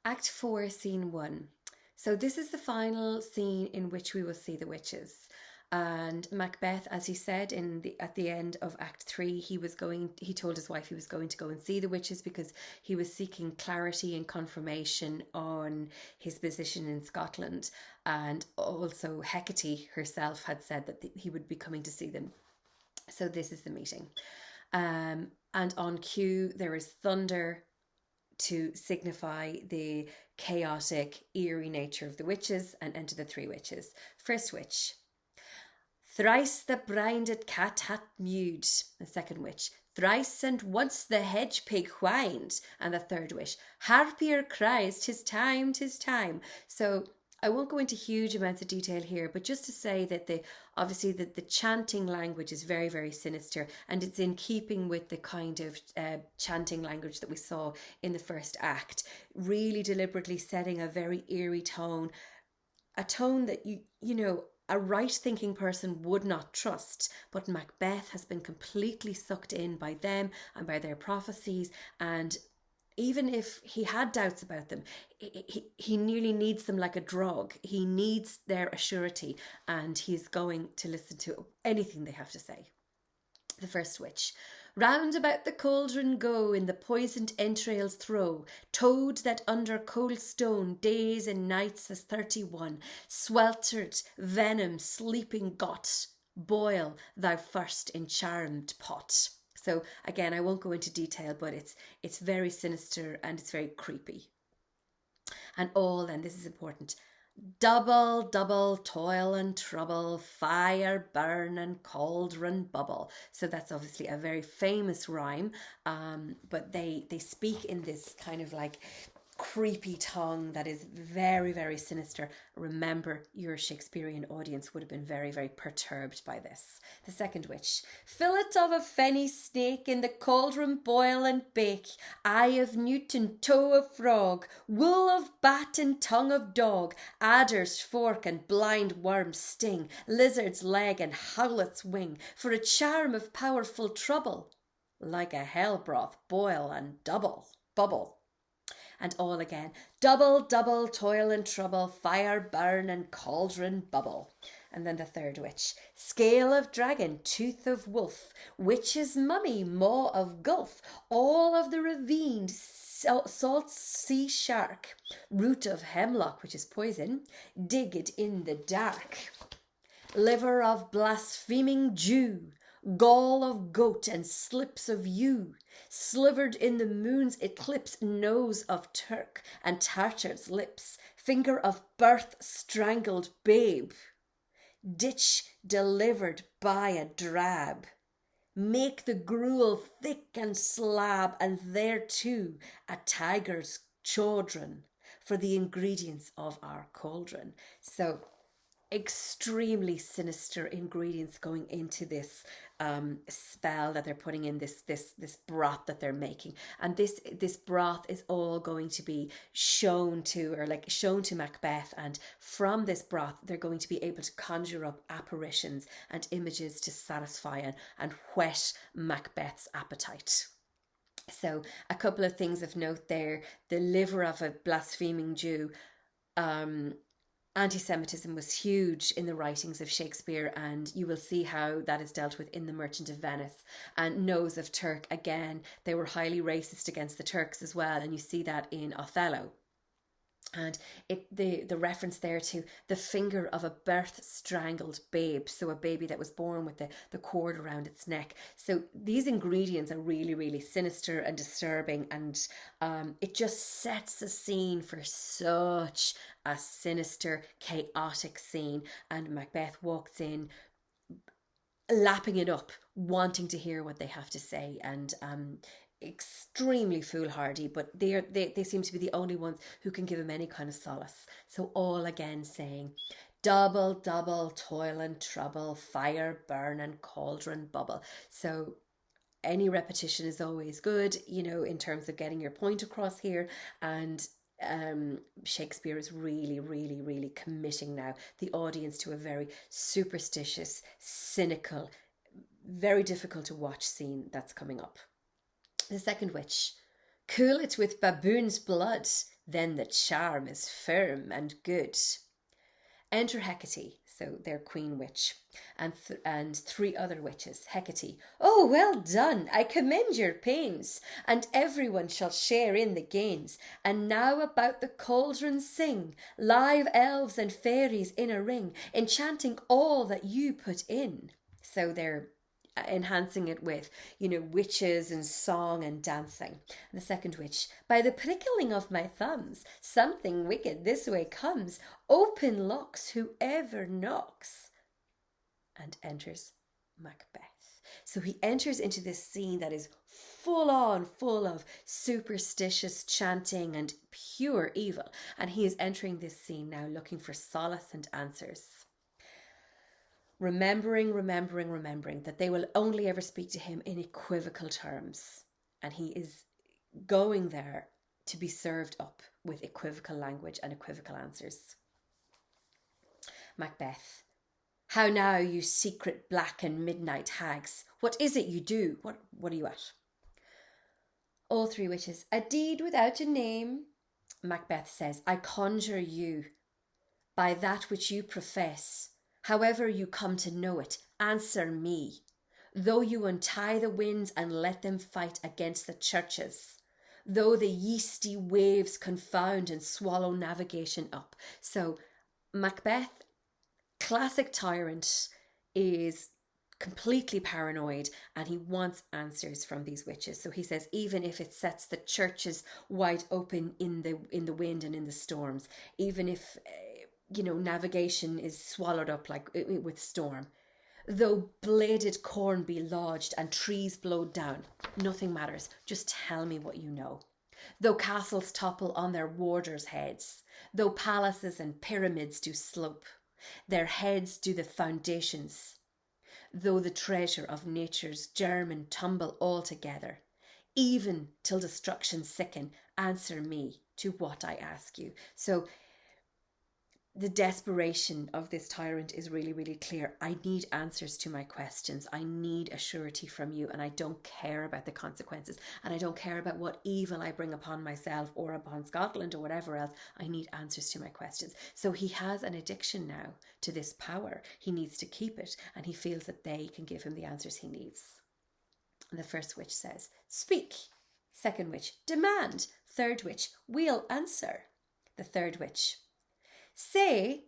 Act 4, Scene 1. So this is the final scene in which we will see the witches. And Macbeth, as he said at the end of Act 3, he told his wife he was going to go and see the witches because he was seeking clarity and confirmation on his position in Scotland. And also Hecate herself had said that he would be coming to see them. So this is the meeting. And on cue, there is thunder to signify the chaotic, eerie nature of the witches, and enter the three witches. First witch. Thrice the brinded cat hath mewed. The second witch. Thrice and once the hedge pig whined. And the third witch. Harpier cries, 'tis time, 'tis time. So I won't go into huge amounts of detail here, but just to say that obviously the chanting language is very, very sinister, and it's in keeping with the kind of chanting language that we saw in the first act, really deliberately setting a very eerie tone, a tone that a right-thinking person would not trust, but Macbeth has been completely sucked in by them and by their prophecies, and even if he had doubts about them, he nearly needs them like a drug. He needs their assurity, and he's going to listen to anything they have to say. The first witch. Round about the cauldron go, in the poisoned entrails throw, toad that under cold stone days and nights has 31, sweltered venom sleeping got, boil thou first in charmed pot. So again, I won't go into detail, but it's very sinister and it's very creepy. And this is important, double, double toil and trouble, fire burn and cauldron bubble. So that's obviously a very famous rhyme, but they speak in this kind of like creepy tongue that is very, very sinister. Remember, your Shakespearean audience would have been very, very perturbed by this. The second witch. Fillet of a fenny snake, in the cauldron boil and bake, eye of newt and toe of frog, wool of bat and tongue of dog, adder's fork and blind worm's sting, lizard's leg and howlet's wing, for a charm of powerful trouble, like a hell broth boil and bubble. And all again, double, double toil and trouble, fire burn and cauldron bubble. And then the third witch. Scale of dragon, tooth of wolf, witch's mummy, maw of gulf, all of the ravine, salt sea shark, root of hemlock, which is poison, dig it in the dark, liver of blaspheming Jew, gall of goat and slips of yew, slivered in the moon's eclipse, nose of Turk and Tartar's lips, finger of birth strangled babe, ditch delivered by a drab, make the gruel thick and slab, and thereto a tiger's chaudron for the ingredients of our cauldron. So extremely sinister ingredients going into this spell that they're putting in, this broth that they're making, and this broth is all going to be shown to Macbeth, and from this broth they're going to be able to conjure up apparitions and images to satisfy and whet Macbeth's appetite. So a couple of things of note there: the liver of a blaspheming Jew. Anti-Semitism was huge in the writings of Shakespeare, and you will see how that is dealt with in The Merchant of Venice. And nose of Turk, again, they were highly racist against the Turks as well, and you see that in Othello. And the reference there to the finger of a birth strangled babe, so a baby that was born with the cord around its neck. So these ingredients are really, really sinister and disturbing, and it just sets a scene for such a sinister, chaotic scene. And Macbeth walks in, lapping it up, wanting to hear what they have to say, and extremely foolhardy, but they seem to be the only ones who can give him any kind of solace. So all again saying, double, double toil and trouble, fire burn and cauldron bubble. So any repetition is always good, in terms of getting your point across here. And Shakespeare is really, really, really committing now the audience to a very superstitious, cynical, very difficult to watch scene that's coming up. The second witch. Cool it with baboon's blood, then the charm is firm and good. Enter Hecate, so their queen witch, and 3 other witches. Hecate, oh, well done, I commend your pains, and everyone shall share in the gains. And now about the cauldron sing, live elves and fairies in a ring, enchanting all that you put in. So they're enhancing it with, witches and song and dancing. And the second witch, by the prickling of my thumbs, something wicked this way comes. Open locks whoever knocks. And enters Macbeth. So he enters into this scene that is full of superstitious chanting and pure evil. And he is entering this scene now looking for solace and answers. Remembering that they will only ever speak to him in equivocal terms. And he is going there to be served up with equivocal language and equivocal answers. Macbeth, how now, you secret black and midnight hags? What is it you do? What are you at? All 3 witches, a deed without a name. Macbeth says, I conjure you by that which you profess. However you come to know it, answer me. Though you untie the winds and let them fight against the churches, though the yeasty waves confound and swallow navigation up. So Macbeth, classic tyrant, is completely paranoid and he wants answers from these witches. So he says, even if it sets the churches wide open in the wind and in the storms, even if navigation is swallowed up like with storm. Though bladed corn be lodged and trees blowed down, nothing matters. Just tell me what you know. Though castles topple on their warders' heads, though palaces and pyramids do slope, their heads do the foundations. Though the treasure of nature's germ tumble all together, even till destruction sicken, answer me to what I ask you. So the desperation of this tyrant is really, really clear. I need answers to my questions. I need a surety from you, and I don't care about the consequences, and I don't care about what evil I bring upon myself or upon Scotland or whatever else. I need answers to my questions. So he has an addiction now to this power. He needs to keep it, and he feels that they can give him the answers he needs. And the first witch says, speak. Second witch, demand. Third witch, we'll answer. The third witch, say,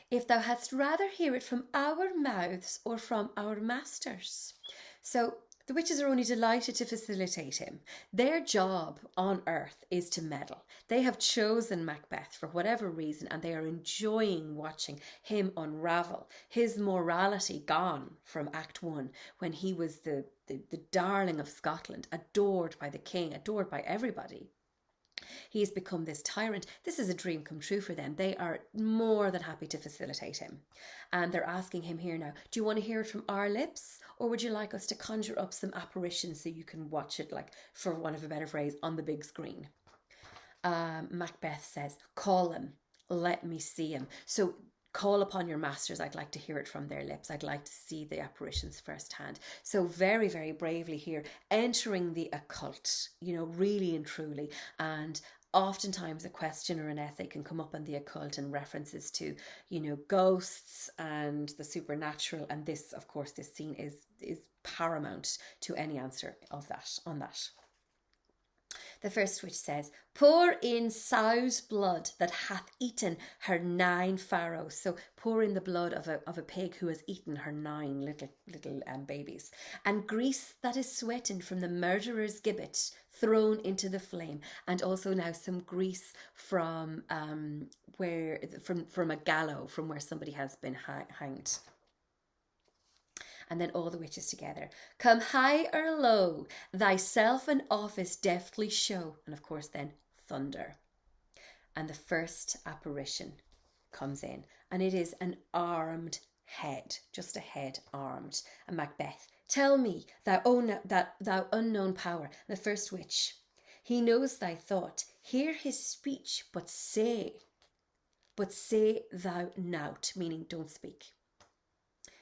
if thou hadst rather hear it from our mouths or from our masters. So the witches are only delighted to facilitate him. Their job on earth is to meddle. They have chosen Macbeth for whatever reason, and they are enjoying watching him unravel. His morality gone from Act 1, when he was the darling of Scotland, adored by the king, adored by everybody. He's become this tyrant. This is a dream come true for them. They are more than happy to facilitate him. And they're asking him here now, do you want to hear it from our lips? Or would you like us to conjure up some apparitions so you can watch it, like, for want of a better phrase, on the big screen? Macbeth says, call him. Let me see him. So call upon your masters. I'd like to hear it from their lips. I'd like to see the apparitions firsthand. So very, very bravely here, entering the occult, really and truly. And oftentimes a question or an essay can come up on the occult and references to, ghosts and the supernatural. And this, of course, this scene is paramount to any answer of that, on that. The first witch says, pour in sow's blood that hath eaten her 9 farrows. So pour in the blood of a pig who has eaten her 9 little babies. And grease that is sweating from the murderer's gibbet thrown into the flame. And also now some grease from from a gallows, from where somebody has been hanged. And then all the witches together. Come high or low, thyself an office deftly show. And of course then thunder. And the first apparition comes in. And it is an armed head. Just a head armed. And Macbeth, tell me, thou unknown power. The first witch, he knows thy thought. Hear his speech, but say thou nought. Meaning don't speak.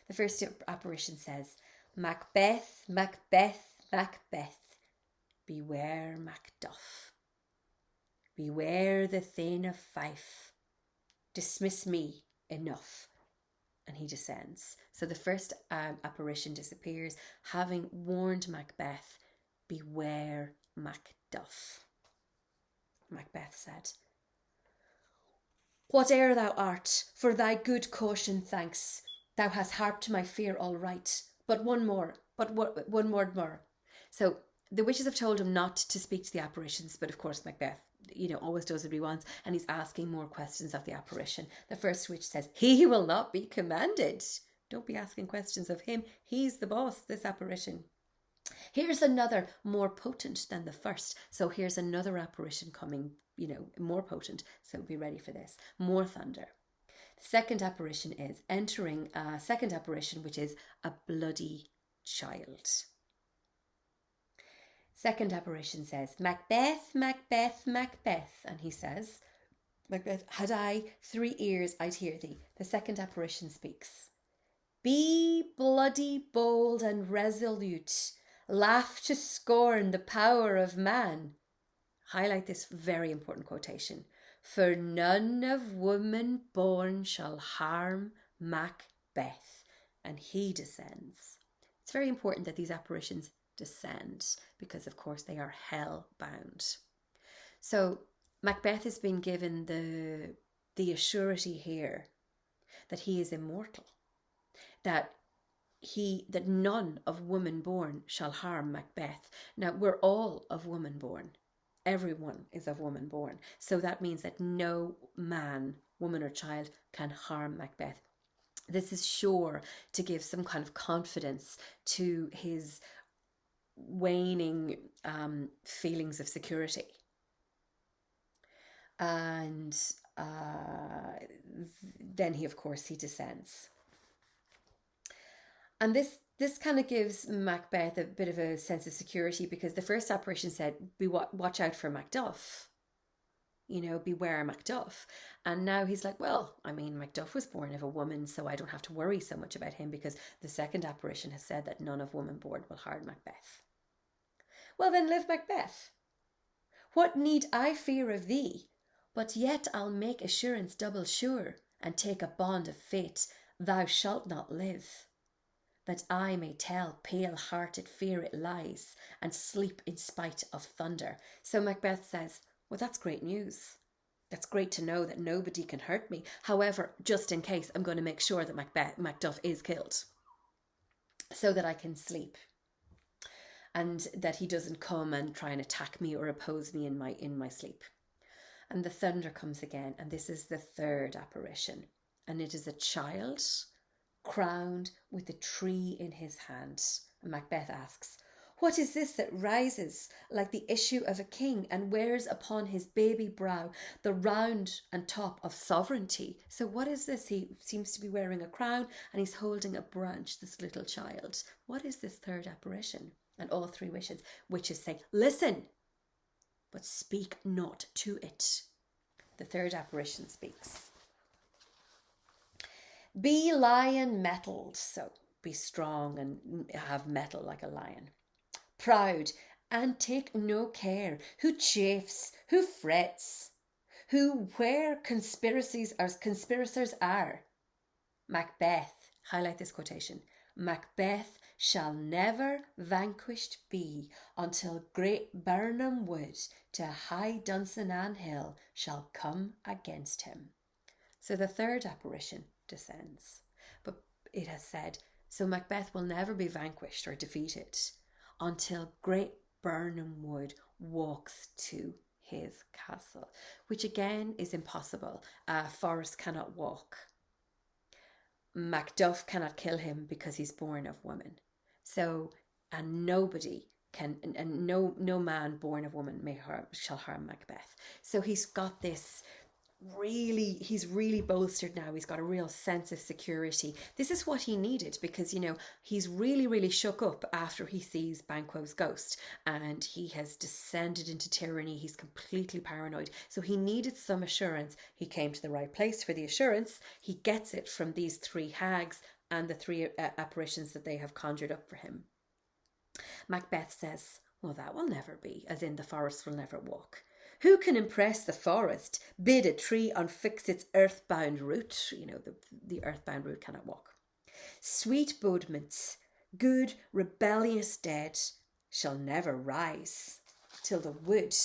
The first apparition says, Macbeth, Macbeth, Macbeth, beware Macduff. beware the thin of Fife. Dismiss me, enough. And he descends. So the first apparition disappears, having warned Macbeth, beware Macduff. Macbeth said, whate'er thou art, for thy good caution thanks. Thou hast harped my fear all right. But one word more. So the witches have told him not to speak to the apparitions, but of course Macbeth, always does what he wants, and he's asking more questions of the apparition. The first witch says, he will not be commanded. Don't be asking questions of him. He's the boss, this apparition. Here's another more potent than the first. So here's another apparition coming, more potent. So be ready for this. More thunder. The second apparition is entering a second apparition, which is a bloody child. Second apparition says, Macbeth, Macbeth, Macbeth. And he says, Macbeth, had I 3 ears, I'd hear thee. The second apparition speaks. Be bloody bold and resolute. Laugh to scorn the power of man. Highlight this very important quotation. For none of woman born shall harm Macbeth. And he descends. It's very important that these apparitions descend, because of course they are hell bound. So Macbeth has been given the assurity here that he is immortal, that none of woman born shall harm Macbeth. Now we're all of woman born. Everyone is of woman born. So that means that no man, woman or child can harm Macbeth. This is sure to give some kind of confidence to his waning feelings of security. And then he descends. And this kind of gives Macbeth a bit of a sense of security, because the first apparition said, watch out for Macduff. Beware Macduff. And now he's like, well, Macduff was born of a woman, so I don't have to worry so much about him, because the second apparition has said that none of woman born will harm Macbeth. Well, then live Macbeth. What need I fear of thee? But yet I'll make assurance double sure, and take a bond of fate, thou shalt not live. That I may tell pale-hearted fear it lies, and sleep in spite of thunder. So Macbeth says, well, that's great news. That's great to know that nobody can hurt me. However, just in case, I'm going to make sure that Macduff is killed, so that I can sleep, and that he doesn't come and try and attack me or oppose me in my sleep. And the thunder comes again, and this is the third apparition, and it is a child crowned with a tree in his hand. And Macbeth asks, what is this that rises like the issue of a king, and wears upon his baby brow the round and top of sovereignty? So what is this? He seems to be wearing a crown, and he's holding a branch, this little child. What is this third apparition? And all 3 witches say, listen, but speak not to it. The third apparition speaks. Be lion mettled, so be strong and have mettle like a lion. Proud and take no care, who chafes, who frets, where conspiracies or conspirators are. Macbeth, highlight this quotation, Macbeth shall never vanquished be, until great Birnam Wood to high Dunsinane Hill shall come against him. So the third apparition descends, but it has said, so Macbeth will never be vanquished or defeated until great Birnam Wood walks to his castle, which again is impossible. Forrest cannot walk. Macduff cannot kill him because he's born of woman. So, and nobody can, and no man born of woman shall harm Macbeth. So he's got this he's really bolstered now. He's got a real sense of security. This is what he needed, because, he's really shook up after he sees Banquo's ghost, and he has descended into tyranny. He's completely paranoid. So he needed some assurance. He came to the right place for the assurance. He gets it from these 3 hags and the 3 apparitions that they have conjured up for him. Macbeth says, well, that will never be, as in the forest will never walk. Who can impress the forest, bid a tree unfix its earthbound root? You know, the earthbound root cannot walk. Sweet bodements, good rebellious dead, shall never rise, till the wood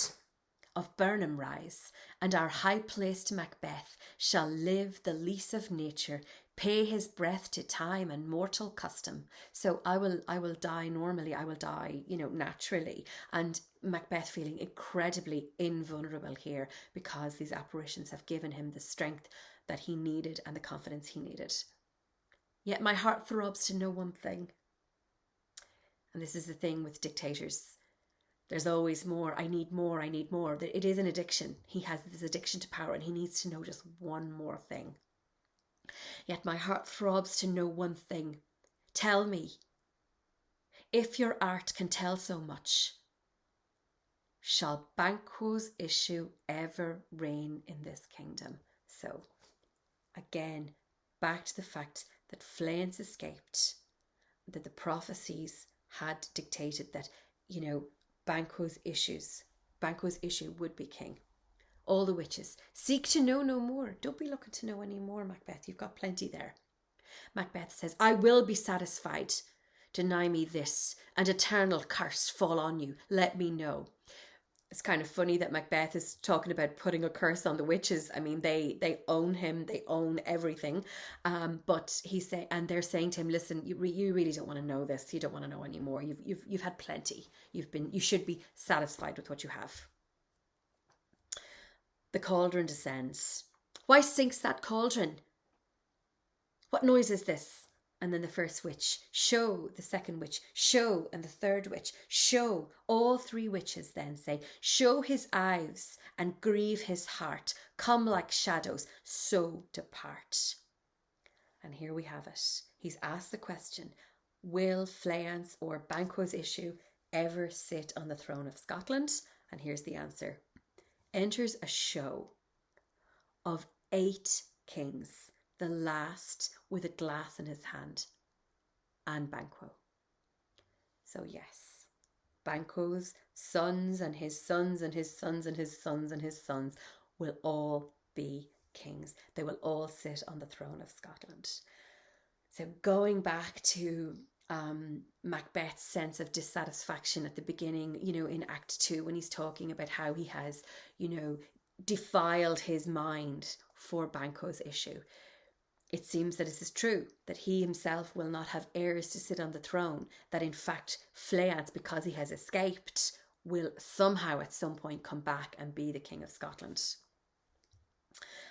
of Burnham rise, and our high-placed Macbeth shall live the lease of nature, pay his breath to time and mortal custom. So I will die normally, I will die, naturally. And Macbeth feeling incredibly invulnerable here because these apparitions have given him the strength that he needed and the confidence he needed. Yet my heart throbs to know one thing. And this is the thing with dictators. There's always more. I need more. I need more. It is an addiction. He has this addiction to power and he needs to know just one more thing. Yet my heart throbs to know one thing. Tell me, if your art can tell so much, shall Banquo's issue ever reign in this kingdom? So, again, back to the fact that Fleance escaped, that the prophecies had dictated that, Banquo's issue would be king. All the witches, seek to know no more. Don't be looking to know any more, Macbeth. You've got plenty there. Macbeth says, I will be satisfied. Deny me this, and eternal curse fall on you. Let me know. It's kind of funny that Macbeth is talking about putting a curse on the witches. I mean, they own him, they own everything. But and they're saying to him, listen, you really don't want to know this. You don't want to know anymore. You've had plenty. You should be satisfied with what you have. The cauldron descends. Why sinks that cauldron? What noise is this? And then the first witch, show, the second witch, show, and the third witch, show. All three witches then say, show his eyes and grieve his heart, come like shadows, so depart. And here we have it. He's asked the question, will Fleance or Banquo's issue ever sit on the throne of Scotland? And here's the answer. Enters a show of 8 kings, the last with a glass in his hand, and Banquo. So yes, Banquo's sons and his sons and his sons and his sons and his sons will all be kings. They will all sit on the throne of Scotland. So going back to Macbeth's sense of dissatisfaction at the beginning, in Act 2, when he's talking about how he has, defiled his mind for Banquo's issue. It seems that this is true, that he himself will not have heirs to sit on the throne, that in fact Fleance, because he has escaped, will somehow at some point come back and be the King of Scotland.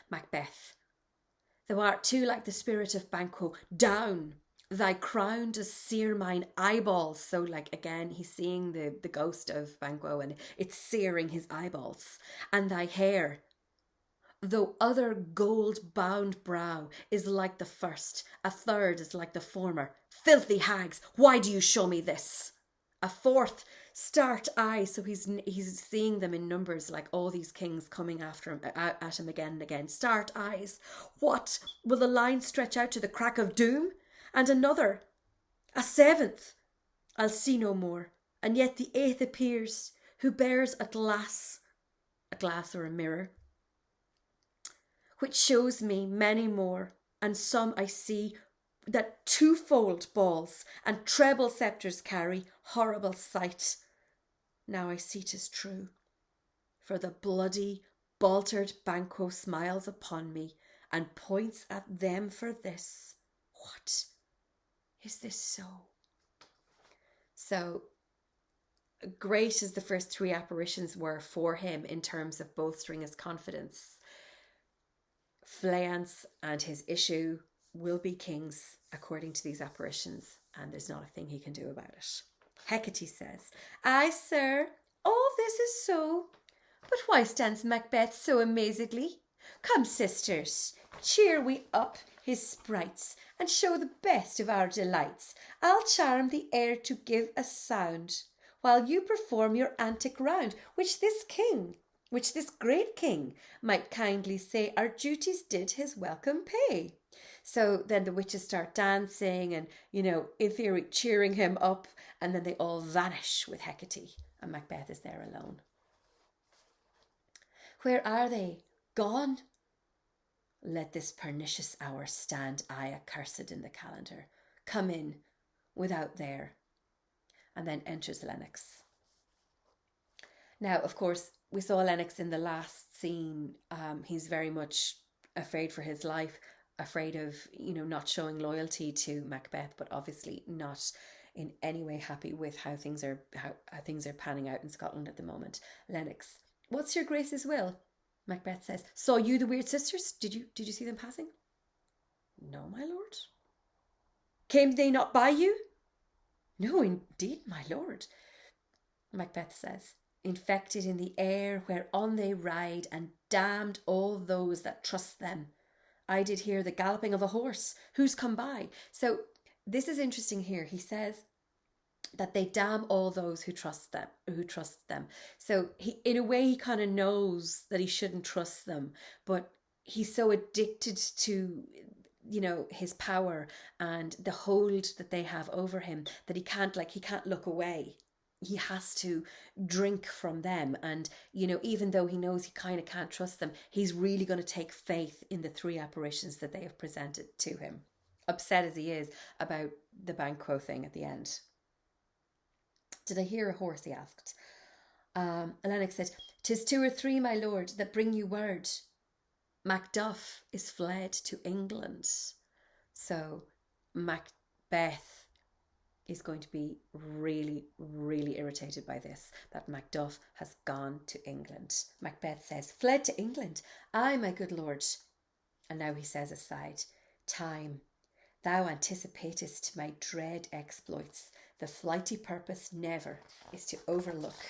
Macbeth. Thou art too like the spirit of Banquo. Down! Thy crown does sear mine eyeballs. So again, he's seeing the ghost of Banquo and it's searing his eyeballs. And thy hair, though other gold-bound brow is like the first, a third is like the former. Filthy hags, why do you show me this? A fourth, start eye. So he's seeing them in numbers, like all these kings coming after him, at him again and again. Start eyes. What, will the line stretch out to the crack of doom? And another, a seventh, I'll see no more. And yet the 8th appears, who bears a glass or a mirror, which shows me many more, and some I see that twofold balls and treble sceptres carry, horrible sight. Now I see 'tis true, for the bloody, baltered Banquo smiles upon me and points at them for this. What? Is this so? So great as the first 3 apparitions were for him in terms of bolstering his confidence, Fleance and his issue will be kings according to these apparitions, and there's not a thing he can do about it. Hecate says, Aye, sir, all this is so, but why stands Macbeth so amazedly? Come, sisters, cheer we up his sprites and show the best of our delights. I'll charm the air to give a sound, while you perform your antic round, which this great king might kindly say our duties did his welcome pay. So then the witches start dancing and, in theory, cheering him up, and then they all vanish with Hecate, and Macbeth is there alone. Where are they? Gone? Let this pernicious hour stand aye accursed in the calendar. Come in, without there. And then enters Lennox. Now, of course, we saw Lennox in the last scene. He's very much afraid for his life, afraid of, not showing loyalty to Macbeth, but obviously not in any way happy with how things are panning out in Scotland at the moment. Lennox, what's your Grace's will? Macbeth says, saw you the weird sisters? Did you see them passing? No, my lord. Came they not by you? No, indeed, my lord. Macbeth says, infected in the air whereon they ride, and damned all those that trust them. I did hear the galloping of a horse. Who's come by? So this is interesting here. He says that they damn all those who trust them. So he, in a way, he kind of knows that he shouldn't trust them, but he's so addicted to his power and the hold that they have over him that he can't look away. He has to drink from them. And, even though he knows he kind of can't trust them, he's really going to take faith in the three apparitions that they have presented to him, upset as he is about the Banquo thing at the end. Did I hear a horse? He asked. Lennox said, 'Tis 2 or 3, my lord, that bring you word. Macduff is fled to England. So Macbeth is going to be really, really irritated by this, that Macduff has gone to England. Macbeth says, fled to England? Aye, my good lord. And now he says aside, time, thou anticipatest my dread exploits. The flighty purpose never is to overlook,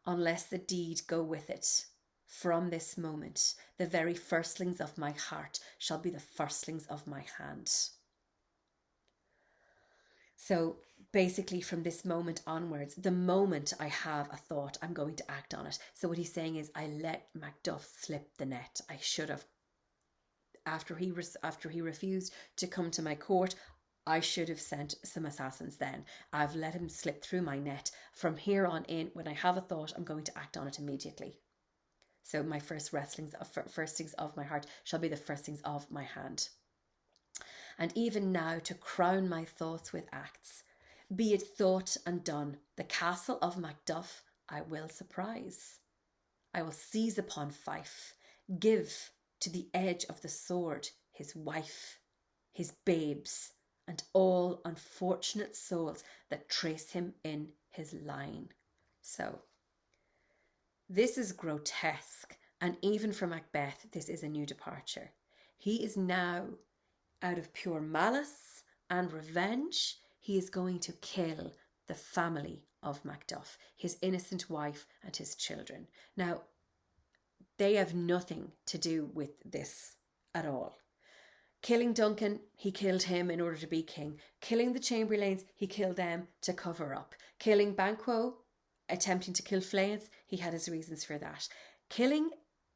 unless the deed go with it. From this moment, the very firstlings of my heart shall be the firstlings of my hand. So basically from this moment onwards, the moment I have a thought, I'm going to act on it. So what he's saying is, I let Macduff slip the net. I should have. After he refused to come to my court, I should have sent some assassins then. I've let him slip through my net. From here on in, when I have a thought, I'm going to act on it immediately. So my firstings of my heart shall be the firstings of my hand. And even now, to crown my thoughts with acts, be it thought and done, the castle of Macduff I will surprise. I will seize upon Fife, give to the edge of the sword his wife, his babes, and all unfortunate souls that trace him in his line. So, this is grotesque, and even for Macbeth, this is a new departure. He is now, out of pure malice and revenge, he is going to kill the family of Macduff, his innocent wife and his children. Now, they have nothing to do with this at all. Killing Duncan, he killed him in order to be king. Killing the Chamberlains, he killed them to cover up. Killing Banquo, attempting to kill Fleance, he had his reasons for that. Killing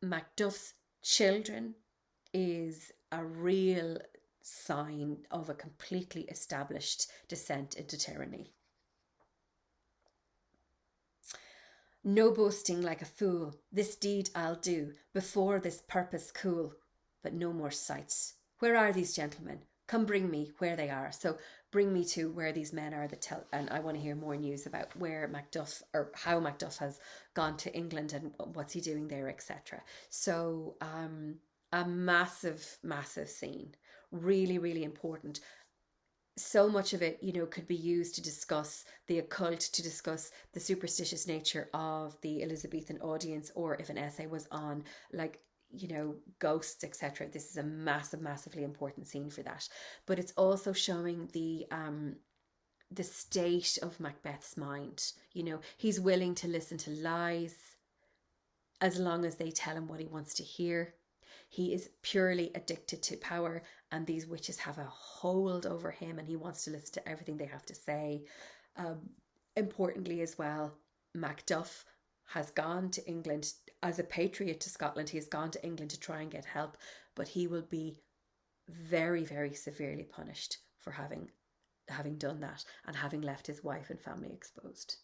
Macduff's children is a real sign of a completely established descent into tyranny. No boasting like a fool, this deed I'll do, before this purpose cool, but no more sights. Where are these gentlemen? Come bring me where they are. So bring me to where these men are and I want to hear more news about where Macduff, or how Macduff has gone to England and what's he doing there, etc. So a massive, massive scene. Really, really important. So much of it, could be used to discuss the occult, to discuss the superstitious nature of the Elizabethan audience, or if an essay was on, ghosts, etc. This is a massively important scene for that. But it's also showing the state of Macbeth's mind. He's willing to listen to lies as long as they tell him what he wants to hear. He is purely addicted to power, and these witches have a hold over him, and he wants to listen to everything they have to say. Importantly as well, Macduff has gone to England as a patriot to Scotland. He has gone to England to try and get help, but he will be very, very severely punished for having done that and having left his wife and family exposed.